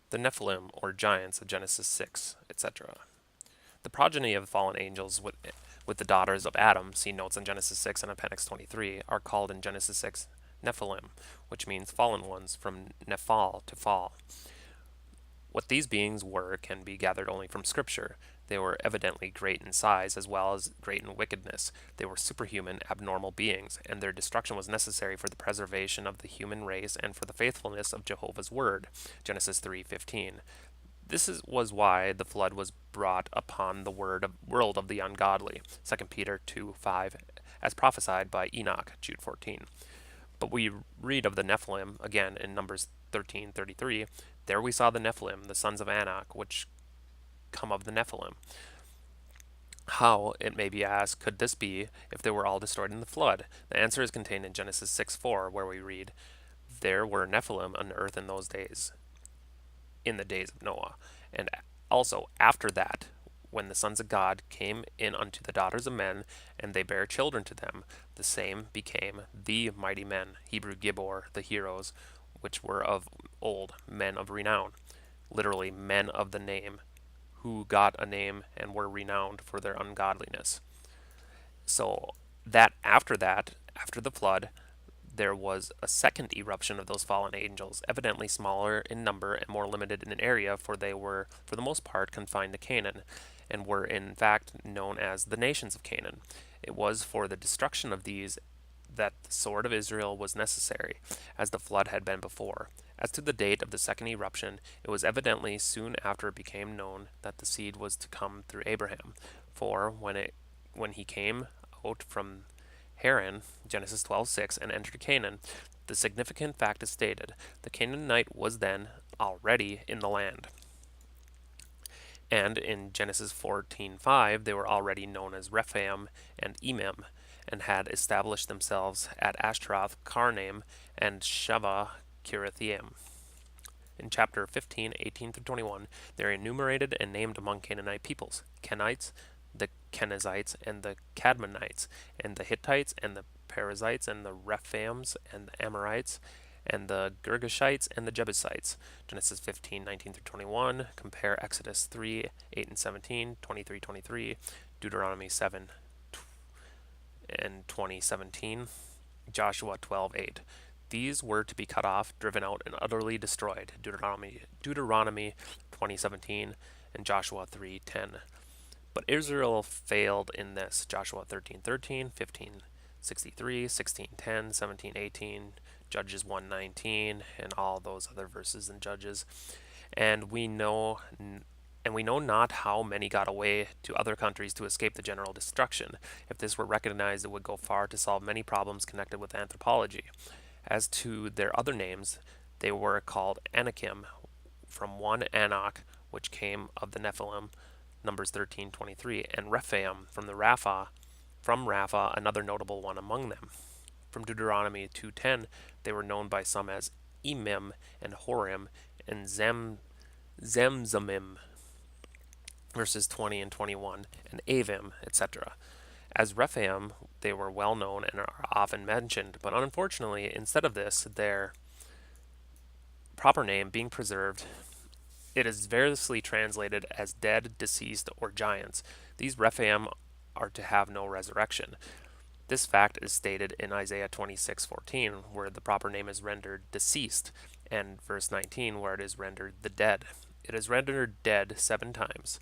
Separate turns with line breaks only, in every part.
the Nephilim, or giants of Genesis 6, etc. The progeny of fallen angels with the daughters of Adam, see notes in Genesis 6 and Appendix 23, are called in Genesis 6 Nephilim, which means fallen ones, from nephal, to fall. What these beings were can be gathered only from Scripture. They were evidently great in size as well as great in wickedness. They were superhuman, abnormal beings, and their destruction was necessary for the preservation of the human race and for the faithfulness of Jehovah's word. Genesis 3:15. Was why the flood was brought upon the world of the ungodly. 2 Peter 2:5, as prophesied by Enoch, Jude 14. But we read of the Nephilim again in Numbers 13:33. There we saw the Nephilim, the sons of Anak, which come of the Nephilim. How, it may be asked, could this be if they were all destroyed in the flood? The answer is contained in Genesis 6:4, where we read, "There were Nephilim on earth in those days, in the days of Noah, and also after that, when the sons of God came in unto the daughters of men, and they bare children to them, the same became the mighty men," Hebrew Gibor, the heroes, which were of old, men of renown, literally men of the name, who got a name and were renowned for their ungodliness. So that, after the flood, there was a second eruption of those fallen angels, evidently smaller in number and more limited in area, for they were, for the most part, confined to Canaan, and were in fact known as the nations of Canaan. It was for the destruction of these that the sword of Israel was necessary, as the flood had been before. As to the date of the second eruption, it was evidently soon after it became known that the seed was to come through Abraham, for when he came out from Haran, Genesis 12:6, and entered Canaan, the significant fact is stated: the Canaanite was then already in the land. And in Genesis 14:5, they were already known as Rephaim and Emim, and had established themselves at Ashtaroth, Karnaim, and Sheva Kirithaim. In chapter 15:18-21, they are enumerated and named among Canaanite peoples: Kenites, the Kenizzites, and the Cadmonites, and the Hittites, and the Perizzites, and the Rephaims, and the Amorites, and the Girgashites, and the Jebusites. Genesis 15:19-21. Compare Exodus 3:8-17, 23:23, Deuteronomy 7 and 20:17, Joshua 12:8. These were to be cut off, driven out, and utterly destroyed. Deuteronomy 20:17 and Joshua 3:10. But Israel failed in this. Joshua 13:13, 15:63, 16:10, 17:18, Judges 1:19, and all those other verses in Judges. And we know not how many got away to other countries to escape the general destruction. If this were recognized, it would go far to solve many problems connected with anthropology. As to their other names, they were called Anakim, from one Anak, which came of the Nephilim, Numbers 13:23, and Rephaim from Rapha, another notable one among them. From Deuteronomy 2:10, they were known by some as Emim and Horim and Zemzamim, verses 20 and 21, and Avim, etc. As Rephaim, they were well known and are often mentioned, but unfortunately, instead of this, their proper name being preserved, it is variously translated as dead, deceased, or giants. These Rephaim are to have no resurrection. This fact is stated in Isaiah 26:14, where the proper name is rendered deceased, and verse 19, where it is rendered the dead. It is rendered dead 7 times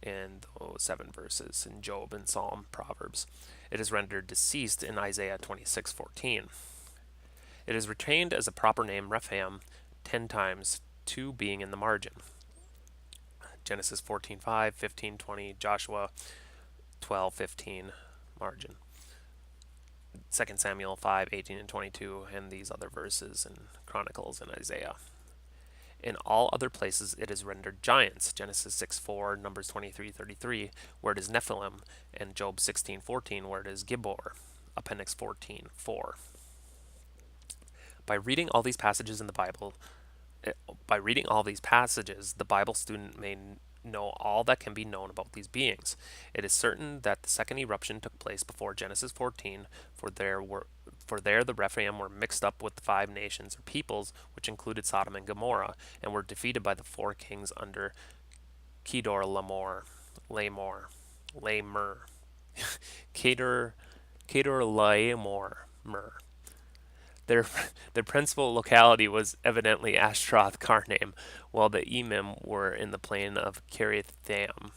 in those 7 verses in Job and Psalm, Proverbs. It is rendered deceased in Isaiah 26:14. It is retained as a proper name Rephaim 10 times, 2 being in the margin. Genesis 14:5, 15:20, Joshua 12:15, margin. 2 Samuel 5:18 and 22, and these other verses in Chronicles and Isaiah. In all other places it is rendered giants, Genesis 6:4, Numbers 23:33, where it is Nephilim, and Job 16:14, where it is Gibor, Appendix 14:4. By reading all these passages, the Bible student may know all that can be known about these beings. It is certain that the second eruption took place before Genesis 14, for For there the Rephaim were mixed up with the 5 nations or peoples, which included Sodom and Gomorrah, and were defeated by the 4 kings under Lamer, Kedorlaomer. Their their principal locality was evidently Ashtaroth Karnaim, while the Emim were in the plain of Kirithaim.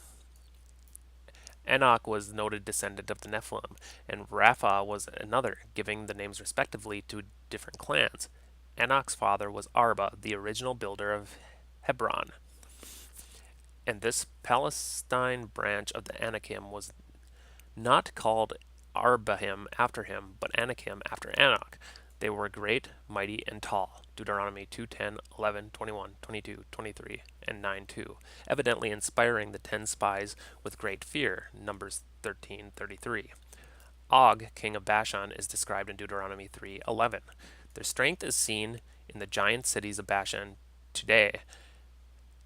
Enoch was a noted descendant of the Nephilim, and Rapha was another, giving the names respectively to different clans. Enoch's father was Arba, the original builder of Hebron, and this Palestine branch of the Anakim was not called Arbahim after him, but Anakim after Enoch. They were great, mighty, and tall. Deuteronomy 2:10, 11, 21, 22, 23, and 9:2, evidently inspiring the 10 spies with great fear. Numbers 13:33. Og, king of Bashan, is described in Deuteronomy 3:11. Their strength is seen in the giant cities of Bashan today,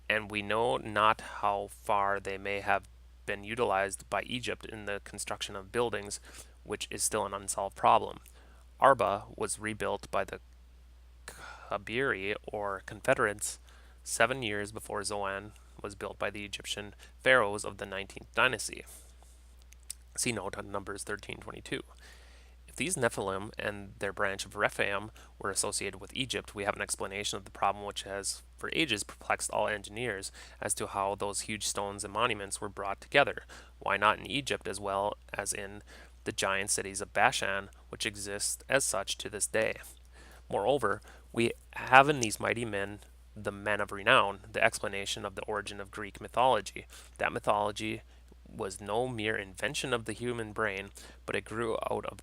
and we know not how far they may have been utilized by Egypt in the construction of buildings, which is still an unsolved problem. Arba was rebuilt by the Kabiri, or Confederates, 7 years before Zoan was built by the Egyptian pharaohs of the 19th dynasty. See note on Numbers 13:22. If these Nephilim and their branch of Rephaim were associated with Egypt, we have an explanation of the problem which has for ages perplexed all engineers as to how those huge stones and monuments were brought together. Why not in Egypt as well as in the giant cities of Bashan, which exist as such to this day? Moreover, we have in these mighty men, the men of renown, the explanation of the origin of Greek mythology. That mythology was no mere invention of the human brain, but it grew out of the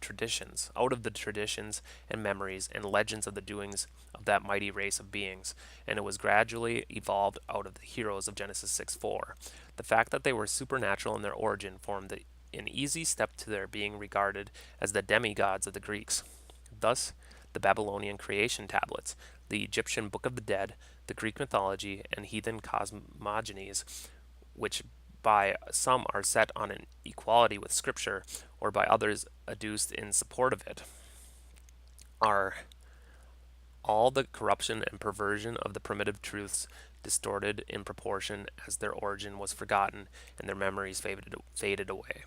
traditions and memories and legends of the doings of that mighty race of beings, and it was gradually evolved out of the heroes of Genesis 6:4. The fact that they were supernatural in their origin formed an easy step to their being regarded as the demigods of the Greeks. Thus, the Babylonian creation tablets, the Egyptian Book of the Dead, the Greek mythology, and heathen cosmogonies, which by some are set on an equality with Scripture, or by others adduced in support of it, are all the corruption and perversion of the primitive truths, distorted in proportion as their origin was forgotten and their memories faded away.